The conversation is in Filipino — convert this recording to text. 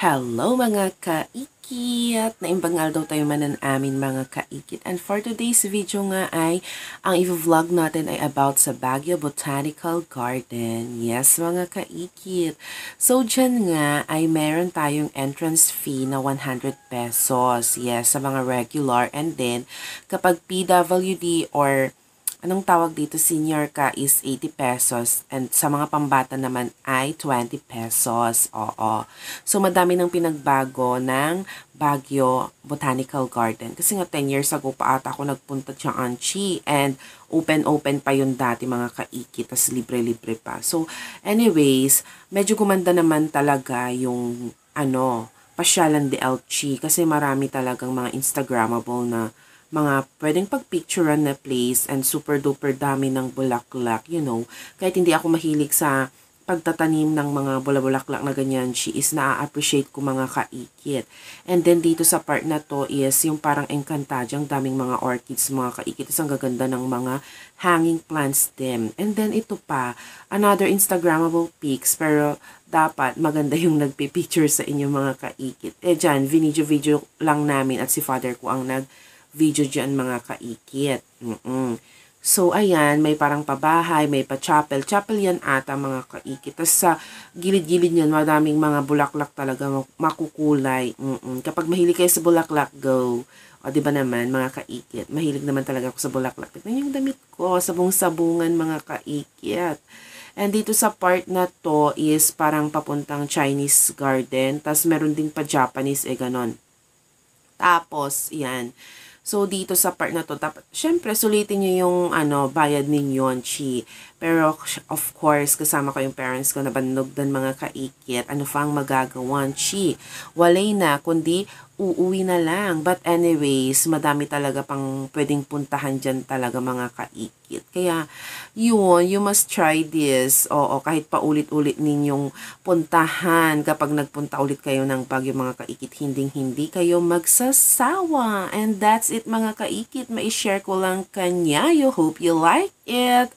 Hello mga kaikit! Naimbangal daw tayo manan amin mga kaikit. And for today's video nga ay, ang i-vlog natin ay about sa Baguio Botanical Garden. Yes mga kaikit. So dyan nga ay meron tayong entrance fee na 100 pesos. Yes, sa mga regular. And then, kapag PWD or anong tawag dito, senior ka is 80 pesos and sa mga pambata naman ay 20 pesos. Oo. So, madami nang pinagbago ng Baguio Botanical Garden. Kasi nga 10 years ago pa ata ako nagpunta dyan, Chi. And open-open pa yun dati mga kaiki. Tas libre-libre pa. So, anyways, medyo gumanda naman talaga yung pasyalan de Elchi. Kasi marami talagang mga Instagrammable na mga pwedeng pagpicturean na place and super duper dami ng bulaklak, Kahit hindi ako mahilig sa pagtatanim ng mga bulaklak na ganyan, she is na-appreciate ko mga kaikit. And then dito sa part na to is yung parang Encantadia, daming mga orchids, mga kaikit. Ang gaganda ng mga hanging plants din. And then ito pa, another Instagrammable pics, pero dapat maganda yung nagpipicture sa inyo mga kaikit. Dyan, video lang namin at si father ko ang video dyan mga kaikit. So, ayan, may parang pabahay, may pa-chapel. Chapel yan ata mga kaikit. Tapos sa gilid-gilid yan, madaming mga bulaklak talaga makukulay. Kapag mahilig kayo sa bulaklak, go. O, diba naman, mga kaikit. Mahilig naman talaga ako sa bulaklak. Tignan yung damit ko, sabong-sabungan mga kaikit. And dito sa part na to is parang papuntang Chinese garden. Tapos meron din pa Japanese, ganon. Tapos, yan. So, dito sa part na to, syempre, sulitin nyo yung, bayad ninyo, Chi. Pero, of course, kasama ko yung parents ko na banugdan mga kaikit. Ano pang magagawan, Chi? Walay na, kundi uuwi na lang. But anyways, madami talaga pang pwedeng puntahan dyan talaga mga kaikit. Kaya, yun, you must try this. Oo, kahit pa ulit-ulit ninyong puntahan. Kapag nagpunta ulit kayo ng Baguio mga kaikit, hindi kayo magsasawa. And that's it mga kaikit. Ma-share ko lang kanya. You hope you like it.